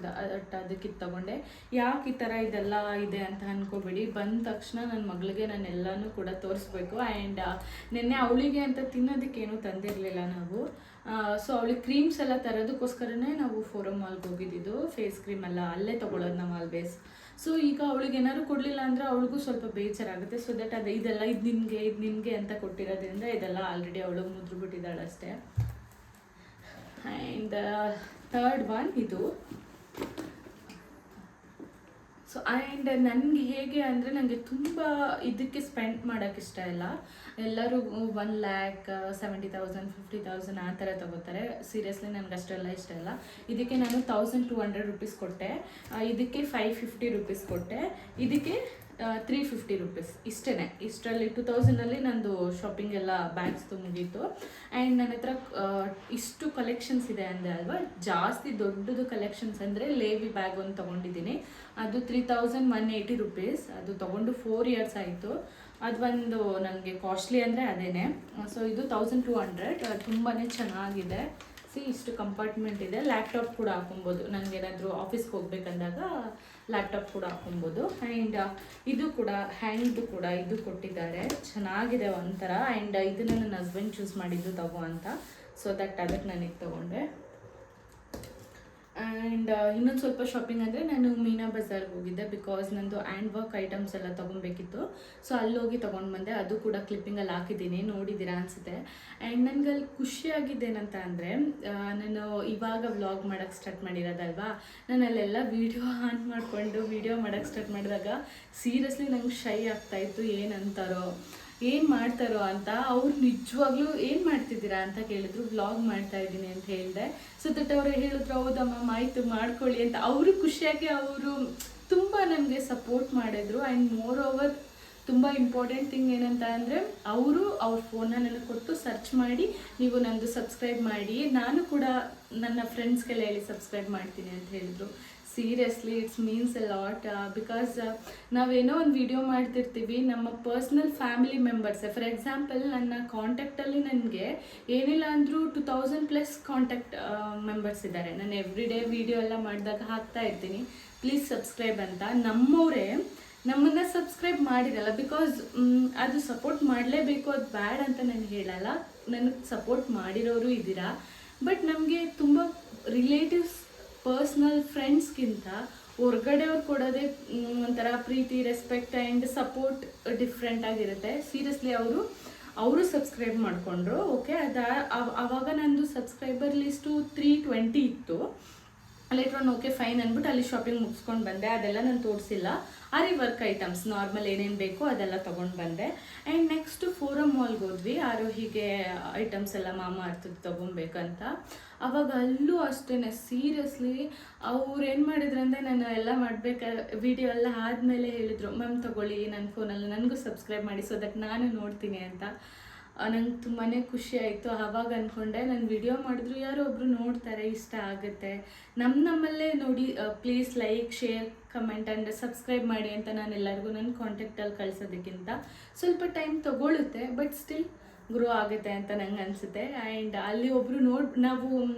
ಅದಕ್ಕೆ ತೊಗೊಂಡೆ. ಯಾಕೆ ಈ ಥರ ಇದೆಲ್ಲ ಇದೆ ಅಂತ ಅಂದ್ಕೋಬೇಡಿ, ಬಂದ ತಕ್ಷಣ ನನ್ನ ಮಗಳಿಗೆ ನಾನು ಎಲ್ಲನೂ ಕೂಡ ತೋರಿಸ್ಬೇಕು. ಆ್ಯಂಡ್ ನಿನ್ನೆ ಅವಳಿಗೆ ಅಂತ ತಿನ್ನೋದಕ್ಕೇನು ತಂದಿರಲಿಲ್ಲ ನಾವು. ಸೊ ಅವಳಿಗೆ ಕ್ರೀಮ್ಸ್ ಎಲ್ಲ ತರೋದಕ್ಕೋಸ್ಕರನೇ ನಾವು ಫೋರಮ್ ಮಾಲ್ಗೆ ಹೋಗಿದ್ದು. ಫೇಸ್ ಕ್ರೀಮ್ ಎಲ್ಲ ಅಲ್ಲೇ ತೊಗೊಳೋದು ನಾವು ಆಲ್ವೇಸ್. ಸೊ ಈಗ ಅವಳಿಗೆ ಏನಾದ್ರು ಕೊಡಲಿಲ್ಲ ಅಂದರೆ ಅವಳಿಗೂ ಸ್ವಲ್ಪ ಬೇಜಾರಾಗುತ್ತೆ. ಸೊ ದಟ್ ಇದು ಇದು ನಿನಗೆ ಅಂತ ಕೊಟ್ಟಿರೋದ್ರಿಂದ ಇದೆಲ್ಲ ಆಲ್ರೆಡಿ ಅವಳು ಮುದ್ರು ಬಿಟ್ಟಿದ್ದಾಳೆ ಅಷ್ಟೇ. ಆ್ಯಂಡ್ ಥರ್ಡ್ ಒನ್ ಇದು. ಸೊ ಆ್ಯಂಡ್ ನನಗೆ ಹೇಗೆ ಅಂದರೆ ನನಗೆ ತುಂಬ ಇದಕ್ಕೆ ಸ್ಪೆಂಡ್ ಮಾಡೋಕ್ಕೆ ಇಷ್ಟ ಇಲ್ಲ. ಎಲ್ಲರೂ 1,70,000 50,000 ಆ ಥರ ತೊಗೋತಾರೆ. ಸೀರಿಯಸ್ಲಿ ನನಗೆ ಅಷ್ಟೆಲ್ಲ ಇಷ್ಟ ಇಲ್ಲ. ಇದಕ್ಕೆ ನಾನು 1,200 ರೂಪೀಸ್ ಕೊಟ್ಟೆ, ಇದಕ್ಕೆ 550 ರೂಪೀಸ್ ಕೊಟ್ಟೆ, ಇದಕ್ಕೆ 350 ರೂಪೀಸ್. ಇಷ್ಟೇ. ಇಷ್ಟರಲ್ಲಿ 2000ಅಲ್ಲಿ ನಂದು ಶಾಪಿಂಗ್ ಎಲ್ಲ ಬ್ಯಾಗ್ಸ್ದು ಮುಗೀತು. ಆ್ಯಂಡ್ ನನ್ನ ಹತ್ರ ಇಷ್ಟು ಕಲೆಕ್ಷನ್ಸ್ ಇದೆ ಅಂದೆ ಅಲ್ವಾ. ಜಾಸ್ತಿ ದೊಡ್ಡದು ಕಲೆಕ್ಷನ್ಸ್ ಅಂದರೆ ಲೇವಿ ಬ್ಯಾಗ್ ಒಂದು ತೊಗೊಂಡಿದ್ದೀನಿ. ಅದು 3,180 ರೂಪೀಸ್. ಅದು ತೊಗೊಂಡು 4 ಇಯರ್ಸ್ ಆಯಿತು. ಅದು ಒಂದು ನನಗೆ ಕಾಸ್ಟ್ಲಿ ಅಂದರೆ ಅದೇನೆ. ಸೊ ಇದು 1,200. ತುಂಬಾ ಚೆನ್ನಾಗಿದೆ. ಇಷ್ಟು ಕಂಪಾರ್ಟ್ಮೆಂಟ್ ಇದೆ. ಲ್ಯಾಪ್ಟಾಪ್ ಕೂಡ ಹಾಕೊಬೋದು. ನನಗೇನಾದರೂ ಆಫೀಸ್ಗೆ ಹೋಗ್ಬೇಕಂದಾಗ ಲ್ಯಾಪ್ಟಾಪ್ ಕೂಡ ಹಾಕೊಬೋದು. ಆ್ಯಂಡ್ ಇದು ಕೂಡ ಹ್ಯಾಂಡ್ದು ಕೂಡ ಇದು ಕೊಟ್ಟಿದ್ದಾರೆ. ಚೆನ್ನಾಗಿದೆ ಒಂಥರ. ಆ್ಯಂಡ್ ಇದನ್ನು ನನ್ನ ಹಸ್ಬೆಂಡ್ ಚೂಸ್ ಮಾಡಿದ್ದು ತಗೋ ಅಂತ. ಸೊ ದಟ್ ಅದಕ್ಕೆ ನನಗೆ ತೊಗೊಂಡೆ. ಆ್ಯಂಡ್ ಇನ್ನೊಂದು ಸ್ವಲ್ಪ ಶಾಪಿಂಗ್ ಅಂದರೆ ನಾನು ಮೀನಾ ಬಜಾರ್ಗೆ ಹೋಗಿದ್ದೆ. ಬಿಕಾಸ್ ನಂದು ಹ್ಯಾಂಡ್ ವರ್ಕ್ ಐಟಮ್ಸ್ ಎಲ್ಲ ತೊಗೊಬೇಕಿತ್ತು. ಸೊ ಅಲ್ಲೋಗಿ ತೊಗೊಂಡು ಬಂದೆ. ಅದು ಕೂಡ ಕ್ಲಿಪ್ಪಿಂಗಲ್ಲಿ ಹಾಕಿದ್ದೀನಿ, ನೋಡಿದ್ದೀರಾ ಅನಿಸುತ್ತೆ. ಆ್ಯಂಡ್ ನನಗೆ ಅಲ್ಲಿ ಖುಷಿಯಾಗಿದ್ದೇನಂತ ಅಂದರೆ, ನಾನು ಇವಾಗ ವ್ಲಾಗ್ ಮಾಡೋಕ್ಕೆ ಸ್ಟಾರ್ಟ್ ಮಾಡಿರೋದಲ್ವಾ. ನಾನು ಅಲ್ಲೆಲ್ಲ ವೀಡಿಯೋ ಆನ್ ಮಾಡಿಕೊಂಡು ವೀಡಿಯೋ ಮಾಡೋಕ್ಕೆ ಸ್ಟಾರ್ಟ್ ಮಾಡಿದಾಗ ಸೀರಿಯಸ್ಲಿ ನಂಗೆ ಶೈ ಆಗ್ತಾಯಿತ್ತು. ಏನಂತಾರೋ ಏನು ಮಾಡ್ತಾರೋ ಅಂತ. ಅವ್ರು ನಿಜವಾಗ್ಲೂ ಏನು ಮಾಡ್ತಿದ್ದೀರಾ ಅಂತ ಕೇಳಿದ್ರು. ವ್ಲಾಗ್ ಮಾಡ್ತಾ ಇದ್ದೀನಿ ಅಂತ ಹೇಳಿದೆ. ಸೊ ದಟ್ ಅವರು ಹೇಳಿದ್ರು, ಹೌದಮ್ಮ ಆಯಿತು ಮಾಡ್ಕೊಳ್ಳಿ ಅಂತ. ಅವರು ಖುಷಿಯಾಗಿ ಅವರು ತುಂಬ ನನಗೆ ಸಪೋರ್ಟ್ ಮಾಡಿದ್ರು. ಆ್ಯಂಡ್ ಮೋರ್ ಓವರ್ ತುಂಬ ಇಂಪಾರ್ಟೆಂಟ್ ಥಿಂಗ್ ಏನಂತ ಅಂದರೆ, ಅವರು ಅವ್ರ ಫೋನ್ನ ನನಗೆ ಕೊಟ್ಟು ಸರ್ಚ್ ಮಾಡಿ ನೀವು ನಂದು ಸಬ್ಸ್ಕ್ರೈಬ್ ಮಾಡಿ, ನಾನು ಕೂಡ ನನ್ನ ಫ್ರೆಂಡ್ಸ್ಗೆಲ್ಲ ಹೇಳಿ ಸಬ್ಸ್ಕ್ರೈಬ್ ಮಾಡ್ತೀನಿ ಅಂತ ಹೇಳಿದರು. Seriously it's means A lot. Because ನಾವೇನೋ ಒಂದು ವಿಡಿಯೋ ಮಾಡ್ತಿರ್ತೀವಿ, ನಮ್ಮ ಪರ್ಸ್ನಲ್ ಫ್ಯಾಮಿಲಿ ಮೆಂಬರ್ಸೇ. ಫಾರ್ ಎಕ್ಸಾಂಪಲ್ ನನ್ನ ಕಾಂಟ್ಯಾಕ್ಟಲ್ಲಿ ನನಗೆ ಏನಿಲ್ಲ ಅಂದರೂ 2,000+ ಕಾಂಟ್ಯಾಕ್ಟ್ ಮೆಂಬರ್ಸ್ ಇದ್ದಾರೆ. ನಾನು ಎವ್ರಿ ಡೇ ವೀಡಿಯೋ ಎಲ್ಲ ಮಾಡಿದಾಗ ಹಾಕ್ತಾ ಇರ್ತೀನಿ, ಪ್ಲೀಸ್ ಸಬ್ಸ್ಕ್ರೈಬ್ ಅಂತ. ನಮ್ಮವರೇ ನಮ್ಮನ್ನು ಸಬ್ಸ್ಕ್ರೈಬ್ ಮಾಡಿರಲ್ಲ. ಬಿಕಾಸ್ ಅದು ಸಪೋರ್ಟ್ ಮಾಡಲೇಬೇಕು, ಅದು ಬ್ಯಾಡ್ ಅಂತ ನಾನು ಹೇಳಲ್ಲ. ನನಗೆ ಸಪೋರ್ಟ್ ಮಾಡಿರೋರು ಇದ್ದೀರಾ. ಬಟ್ ನಮಗೆ ತುಂಬ ರಿಲೇಟಿವ್ಸ್, ಪರ್ಸ್ನಲ್ ಫ್ರೆಂಡ್ಸ್ಗಿಂತ ಹೊರ್ಗಡೆಯವ್ರು ಕೊಡೋದೇ ಒಂಥರ ಪ್ರೀತಿ, ರೆಸ್ಪೆಕ್ಟ್ ಆ್ಯಂಡ್ ಸಪೋರ್ಟ್ ಡಿಫ್ರೆಂಟ್ ಆಗಿರುತ್ತೆ. ಸೀರಿಯಸ್ಲಿ ಅವರು ಸಬ್ಸ್ಕ್ರೈಬ್ ಮಾಡಿಕೊಂಡ್ರು. ಓಕೆ, ಆವಾಗ ನಂದು ಸಬ್ಸ್ಕ್ರೈಬರ್ ಲಿಸ್ಟು 320 ಇತ್ತು. ಲೇಟ್ರ್ ಓಕೆ ಫೈನ್ ಅಂದ್ಬಿಟ್ಟು ಅಲ್ಲಿ ಶಾಪಿಂಗ್ ಮುಗಿಸ್ಕೊಂಡು ಬಂದೆ. ಅದೆಲ್ಲ ನಾನು ತೋರಿಸಿಲ್ಲ. ಆರಿ ವರ್ಕ್ ಐಟಮ್ಸ್ ನಾರ್ಮಲ್ ಏನೇನು ಬೇಕೋ ಅದೆಲ್ಲ ತೊಗೊಂಡು ಬಂದೆ. ಆ್ಯಂಡ್ ನೆಕ್ಸ್ಟು ಫೋರಮ್ ಮಾಲ್ಗೆ ಹೋದ್ವಿ. ಆರೋಹಿಗೆ ಐಟಮ್ಸ್ ಎಲ್ಲ ಮಾಮಾ ಅರ್ಥದ್ದು ತೊಗೊಬೇಕಂತ. ಆವಾಗ ಅಲ್ಲೂ ಅಷ್ಟೇ ಸೀರಿಯಸ್ಲಿ ಅವ್ರು ಏನು ಮಾಡಿದ್ರು ಅಂದರೆ, ನಾನು ಎಲ್ಲ ವಿಡಿಯೋ ಎಲ್ಲ ಆದಮೇಲೆ ಹೇಳಿದರು, ಮ್ಯಾಮ್ ತೊಗೊಳ್ಳಿ ನನ್ನ ಫೋನಲ್ಲಿ, ನನಗೂ ಸಬ್ಸ್ಕ್ರೈಬ್ ಮಾಡಿ ಸೊ ದಟ್ ನಾನು ನೋಡ್ತೀನಿ ಅಂತ. ನಂಗೆ ತುಂಬಾ ಖುಷಿ ಆಯಿತು. ಆವಾಗ ಅಂದ್ಕೊಂಡೆ, ನಾನು ವಿಡಿಯೋ ಮಾಡಿದ್ರು ಯಾರೋ ಒಬ್ಬರು ನೋಡ್ತಾರೆ, ಇಷ್ಟ ಆಗುತ್ತೆ. ನಮ್ಮಲ್ಲೇ ನೋಡಿ please like, share, comment and subscribe ಮಾಡಿ ಅಂತ ನಾನು ಎಲ್ಲರಿಗೂ ನನ್ನ ಕಾಂಟ್ಯಾಕ್ಟಲ್ಲಿ ಕಳಿಸೋದಕ್ಕಿಂತ ಸ್ವಲ್ಪ ಟೈಮ್ ತೊಗೊಳುತ್ತೆ, ಬಟ್ ಸ್ಟಿಲ್ ಗ್ರೋ ಆಗುತ್ತೆ ಅಂತ ನಂಗೆ ಅನಿಸುತ್ತೆ. ಆ್ಯಂಡ್ ಅಲ್ಲಿ ಒಬ್ಬರು ನಾವು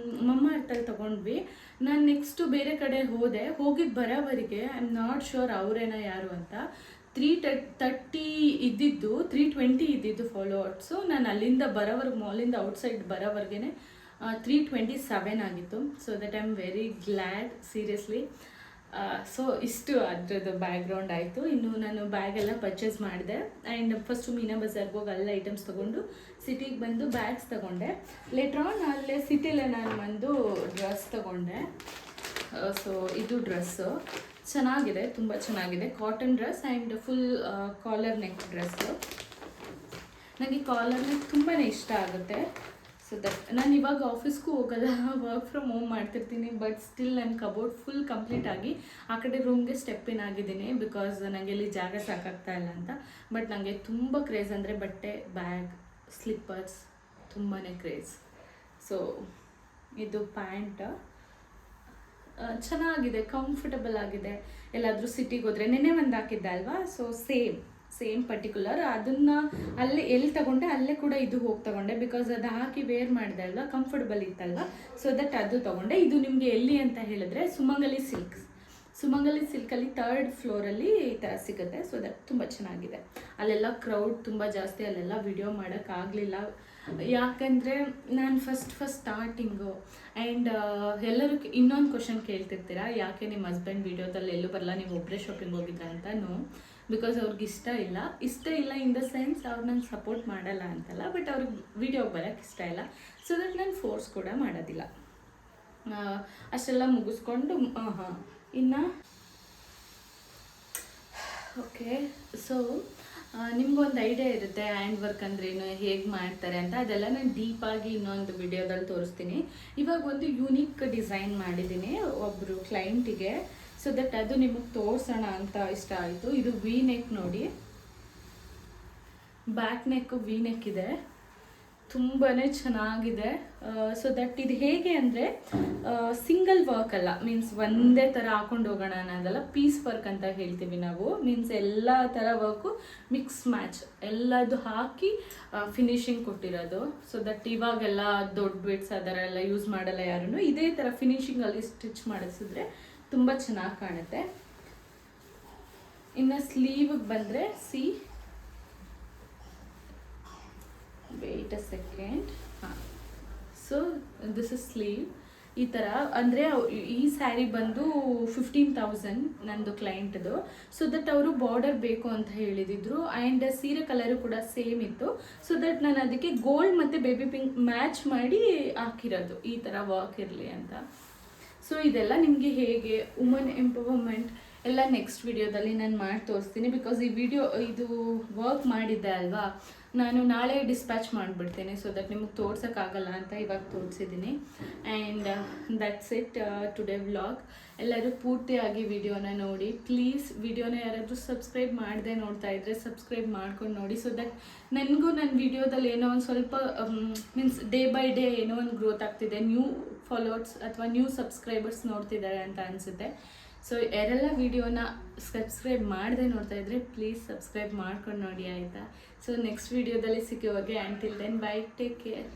ಮಮ್ಮ ಅರ್ಥಲ್ಲಿ ತೊಗೊಂಡ್ವಿ. ನಾನು ನೆಕ್ಸ್ಟು ಬೇರೆ ಕಡೆ ಹೋಗಿದ್ದು ಬರೋವರೆಗೆ ಐ ಆಮ್ ನಾಟ್ ಶ್ಯೂರ್ ಅವರೇನೋ ಯಾರು ಅಂತ. 330 ಇದ್ದಿದ್ದು 320 ಇದ್ದಿದ್ದು ಫಾಲೋವರ್ಸು. ನಾನು ಅಲ್ಲಿಂದ ಬರೋವರೆಗೆ, ಮಾಲಿಂದ ಔಟ್ಸೈಡ್ ಬರೋವರೆಗೆ 327 ಆಗಿತ್ತು. So that I am very glad seriously. So ಇಷ್ಟು ಅದರದ್ದು ಬ್ಯಾಕ್ಗ್ರೌಂಡ್ ಆಯಿತು. ಇನ್ನು ನಾನು ಬ್ಯಾಗೆಲ್ಲ ಪರ್ಚೇಸ್ ಮಾಡಿದೆ. ಆ್ಯಂಡ್ ಫಸ್ಟು ಮೀನಾ ಬಜಾರ್ಗೆ ಹೋಗಿ ಅಲ್ಲೇ ಐಟಮ್ಸ್ ತೊಗೊಂಡು ಸಿಟಿಗೆ ಬಂದು ಬ್ಯಾಗ್ಸ್ ತೊಗೊಂಡೆ. ಲೇಟ್ರ್ ಆನ್ ಅಲ್ಲೇ ಸಿಟಿಲೇ ನಾನು ಬಂದು ಡ್ರೆಸ್ ತೊಗೊಂಡೆ. ಸೊ ಇದು ಡ್ರೆಸ್ಸು ಚೆನ್ನಾಗಿದೆ, ತುಂಬ ಚೆನ್ನಾಗಿದೆ. Cotton dress and full collar neck dress. ನನಗೆ ಕಾಲರ್ ನೆಕ್ ತುಂಬಾ ಇಷ್ಟ ಆಗುತ್ತೆ. ಸೊ ದಟ್ ನಾನು ಇವಾಗ ಆಫೀಸ್ಗೂ ಹೋಗಲ್ಲ, ವರ್ಕ್ ಫ್ರಮ್ ಹೋಮ್ ಮಾಡ್ತಿರ್ತೀನಿ. ಬಟ್ ಸ್ಟಿಲ್ ನನ್ನ ಕಬೋರ್ಡ್ ಫುಲ್ ಕಂಪ್ಲೀಟ್ ಆಗಿ ಆ ಕಡೆ ರೂಮ್ಗೆ ಸ್ಟೆಪ್ ಇನ್ ಆಗಿದ್ದೀನಿ. ಬಿಕಾಸ್ ನನಗೆ ಇಲ್ಲಿ ಜಾಗ ಸಾಕಾಗ್ತಾ ಇಲ್ಲ ಅಂತ. ಬಟ್ ನನಗೆ ತುಂಬ ಕ್ರೇಜ್ ಅಂದರೆ ಬಟ್ಟೆ, ಬ್ಯಾಗ್, ಸ್ಲಿಪ್ಪರ್ಸ್ ತುಂಬಾ ಕ್ರೇಜ್. ಸೊ ಇದು ಪ್ಯಾಂಟ್ ಚೆನ್ನಾಗಿದೆ, ಕಂಫರ್ಟಬಲ್ ಆಗಿದೆ. ಎಲ್ಲಾದರೂ ಸಿಟಿಗೆ ಹೋದರೆ ನೆನ್ನೆ ಒಂದು ಹಾಕಿದ್ದೆ ಅಲ್ವಾ, ಸೊ ಸೇಮ್ ಪರ್ಟಿಕ್ಯುಲರ್ ಅದನ್ನು ಅಲ್ಲೇ ಎಲ್ಲಿ ತಗೊಂಡೆ ಅಲ್ಲೇ ಕೂಡ ಇದು ಹೋಗಿ ತಗೊಂಡೆ. ಬಿಕಾಸ್ ಅದು ಹಾಕಿ ವೇರ್ ಮಾಡಿದೆ ಅಲ್ವಾ, ಕಂಫರ್ಟಬಲ್ ಇತ್ತಲ್ವ. ಸೊ ದಟ್ ಅದು ತೊಗೊಂಡೆ. ಇದು ನಿಮಗೆ ಎಲ್ಲಿ ಅಂತ ಹೇಳಿದ್ರೆ ಸುಮಂಗಲಿ ಸಿಲ್ಕಲ್ಲಿ 3rd ಫ್ಲೋರಲ್ಲಿ ಈ ಥರ ಸಿಗುತ್ತೆ. ಸೊ ದಟ್ ತುಂಬ ಚೆನ್ನಾಗಿದೆ. ಅಲ್ಲೆಲ್ಲ ಕ್ರೌಡ್ ತುಂಬ ಜಾಸ್ತಿ, ಅಲ್ಲೆಲ್ಲ ವಿಡಿಯೋ ಮಾಡೋಕ್ಕಾಗಲಿಲ್ಲ. ಯಾಕಂದರೆ ನಾನು ಫಸ್ಟ್ ಸ್ಟಾರ್ಟಿಂಗು ಆ್ಯಂಡ್ ಎಲ್ಲರೂ ಇನ್ನೊಂದು ಕ್ವಶನ್ ಕೇಳ್ತಿರ್ತೀರಾ, ಯಾಕೆ ನಿಮ್ಮ ಹಸ್ಬೆಂಡ್ ವೀಡಿಯೋದಲ್ಲಿ ಎಲ್ಲೂ ಬರಲ್ಲ, ನೀವು ಒಬ್ಬರೇ ಶಾಪಿಂಗ್ ಹೋಗಿದ್ರಾ ಅಂತ. ನೋ, ಬಿಕಾಸ್ ಅವ್ರಿಗೆ ಇಷ್ಟ ಇಲ್ಲ ಇನ್ ದ ಸೆನ್ಸ್ ಅವ್ರು ನಂಗೆ ಸಪೋರ್ಟ್ ಮಾಡಲ್ಲ ಅಂತಲ್ಲ, ಬಟ್ ಅವ್ರಿಗೆ ವೀಡಿಯೋಗೆ ಬರೋಕ್ಕೆ ಇಷ್ಟ ಇಲ್ಲ. ಸೊ ದಟ್ ನಾನು ಫೋರ್ಸ್ ಕೂಡ ಮಾಡೋದಿಲ್ಲ. ಅಷ್ಟೆಲ್ಲ ಮುಗಿಸ್ಕೊಂಡು ಇನ್ನು ಓಕೆ. ಸೊ ನಿಮ್ಗೊಂದು ಐಡಿಯಾ ಇರುತ್ತೆ ಹ್ಯಾಂಡ್ ವರ್ಕ್ ಅಂದ್ರೇನು, ಹೇಗೆ ಮಾಡ್ತಾರೆ ಅಂತ. ಅದೆಲ್ಲ ನಾನು ಡೀಪಾಗಿ ಇನ್ನೊಂದು ವಿಡಿಯೋದಲ್ಲಿ ತೋರಿಸ್ತೀನಿ. ಇವಾಗ ಒಂದು ಯೂನಿಕ್ ಡಿಸೈನ್ ಮಾಡಿದ್ದೀನಿ ಒಬ್ಬರು ಕ್ಲೈಂಟಿಗೆ, ಸೊ ದಟ್ ಅದು ನಿಮಗೆ ತೋರಿಸೋಣ ಅಂತ ಇಷ್ಟ ಆಯಿತು. ಇದು ವಿ ನೆಕ್ ನೋಡಿ, ಬ್ಯಾಕ್ ನೆಕ್ಕು ವಿ ನೆಕ್ ಇದೆ, ತುಂಬಾ ಚೆನ್ನಾಗಿದೆ. ಸೊ ದಟ್ ಇದು ಹೇಗೆ ಅಂದರೆ ಸಿಂಗಲ್ ವರ್ಕ್ ಅಲ್ಲ, ಮೀನ್ಸ್ ಒಂದೇ ಥರ ಹಾಕೊಂಡು ಹೋಗೋಣ ಅನ್ನೋದಲ್ಲ, ಪೀಸ್ ವರ್ಕ್ ಅಂತ ಹೇಳ್ತೀವಿ ನಾವು. ಮೀನ್ಸ್ ಎಲ್ಲ ಥರ ವರ್ಕು ಮಿಕ್ಸ್ ಮ್ಯಾಚ್ ಎಲ್ಲದು ಹಾಕಿ ಫಿನಿಶಿಂಗ್ ಕೊಟ್ಟಿರೋದು. ಸೊ ದಟ್ ಇವಾಗೆಲ್ಲ ದೊಡ್ಡ ಬಿಟ್ಸ್ ಆ ಥರ ಎಲ್ಲ ಯೂಸ್ ಮಾಡಲ್ಲ ಯಾರೂ. ಇದೇ ಥರ ಫಿನಿಶಿಂಗಲ್ಲಿ ಸ್ಟಿಚ್ ಮಾಡಿಸಿದ್ರೆ ತುಂಬ ಚೆನ್ನಾಗಿ ಕಾಣುತ್ತೆ. ಇನ್ನು ಸ್ಲೀವಿಗೆ ಬಂದರೆ wait a second. So this is sleeve. ಈ ಥರ ಅಂದರೆ ಈ ಸ್ಯಾರಿ ಬಂದು 15,000 ನಂದು ಕ್ಲೈಂಟ್ದು. ಸೊ ದಟ್ ಅವರು ಬಾರ್ಡರ್ ಬೇಕು ಅಂತ ಹೇಳಿದಿದ್ರು, ಆ್ಯಂಡ್ ಸೀರೆ ಕಲರು ಕೂಡ ಸೇಮ್ ಇತ್ತು. ಸೊ ದಟ್ ನಾನು ಅದಕ್ಕೆ ಗೋಲ್ಡ್ ಮತ್ತು ಬೇಬಿ ಪಿಂಕ್ ಮ್ಯಾಚ್ ಮಾಡಿ ಹಾಕಿರೋದು, ಈ ಥರ ವರ್ಕ್ ಇರಲಿ ಅಂತ. ಸೊ ಇದೆಲ್ಲ ನಿಮಗೆ ಹೇಗೆ ವುಮನ್ ಎಂಪವರ್ಮೆಂಟ್ ಎಲ್ಲ ನೆಕ್ಸ್ಟ್ ವಿಡಿಯೋದಲ್ಲಿ ನಾನು ಮಾಡಿ ತೋರಿಸ್ತೀನಿ. ಬಿಕಾಸ್ ಈ ವಿಡಿಯೋ ಇದು ವರ್ಕ್ ಮಾಡಿದ್ದೆ ಅಲ್ವಾ, ನಾನು ನಾಳೆ ಡಿಸ್ಪ್ಯಾಚ್ ಮಾಡಿಬಿಡ್ತೇನೆ. ಸೊ ದಟ್ ನಿಮಗೆ ತೋರ್ಸೋಕ್ಕಾಗಲ್ಲ ಅಂತ ಇವಾಗ ತೋರಿಸಿದ್ದೀನಿ. And that's it today vlog. ಎಲ್ಲರೂ ಪೂರ್ತಿಯಾಗಿ ವಿಡಿಯೋನ ನೋಡಿ ಪ್ಲೀಸ್. ವಿಡಿಯೋನ ಯಾರಾದರೂ ಸಬ್ಸ್ಕ್ರೈಬ್ ಮಾಡದೆ ನೋಡ್ತಾ ಇದ್ದರೆ ಸಬ್ಸ್ಕ್ರೈಬ್ ಮಾಡ್ಕೊಂಡು ನೋಡಿ. ಸೊ ದಟ್ ನನಗೂ ನನ್ನ ವಿಡಿಯೋದಲ್ಲಿ ಏನೋ ಒಂದು ಸ್ವಲ್ಪ ಮೀನ್ಸ್ ಡೇ ಬೈ ಡೇ ಏನೋ ಒಂದು ಗ್ರೋತ್ ಆಗ್ತಿದೆ, ನ್ಯೂ ಫಾಲೋವರ್ಸ್ ಅಥವಾ ನ್ಯೂ ಸಬ್ಸ್ಕ್ರೈಬರ್ಸ್ ನೋಡ್ತಿದ್ದಾರೆ ಅಂತ ಅನಿಸುತ್ತೆ. ಸೊ ಯಾರೆಲ್ಲ ವಿಡಿಯೋನ ಸಬ್ಸ್ಕ್ರೈಬ್ ಮಾಡದೆ ನೋಡ್ತಾ ಇದ್ದರೆ ಪ್ಲೀಸ್ ಸಬ್ಸ್ಕ್ರೈಬ್ ಮಾಡ್ಕೊಂಡು ನೋಡಿ, ಆಯಿತಾ? ಸೊ ನೆಕ್ಸ್ಟ್ ವಿಡಿಯೋದಲ್ಲಿ ಸಿಕ್ಕುವಾಗೆ, until then bye, take care.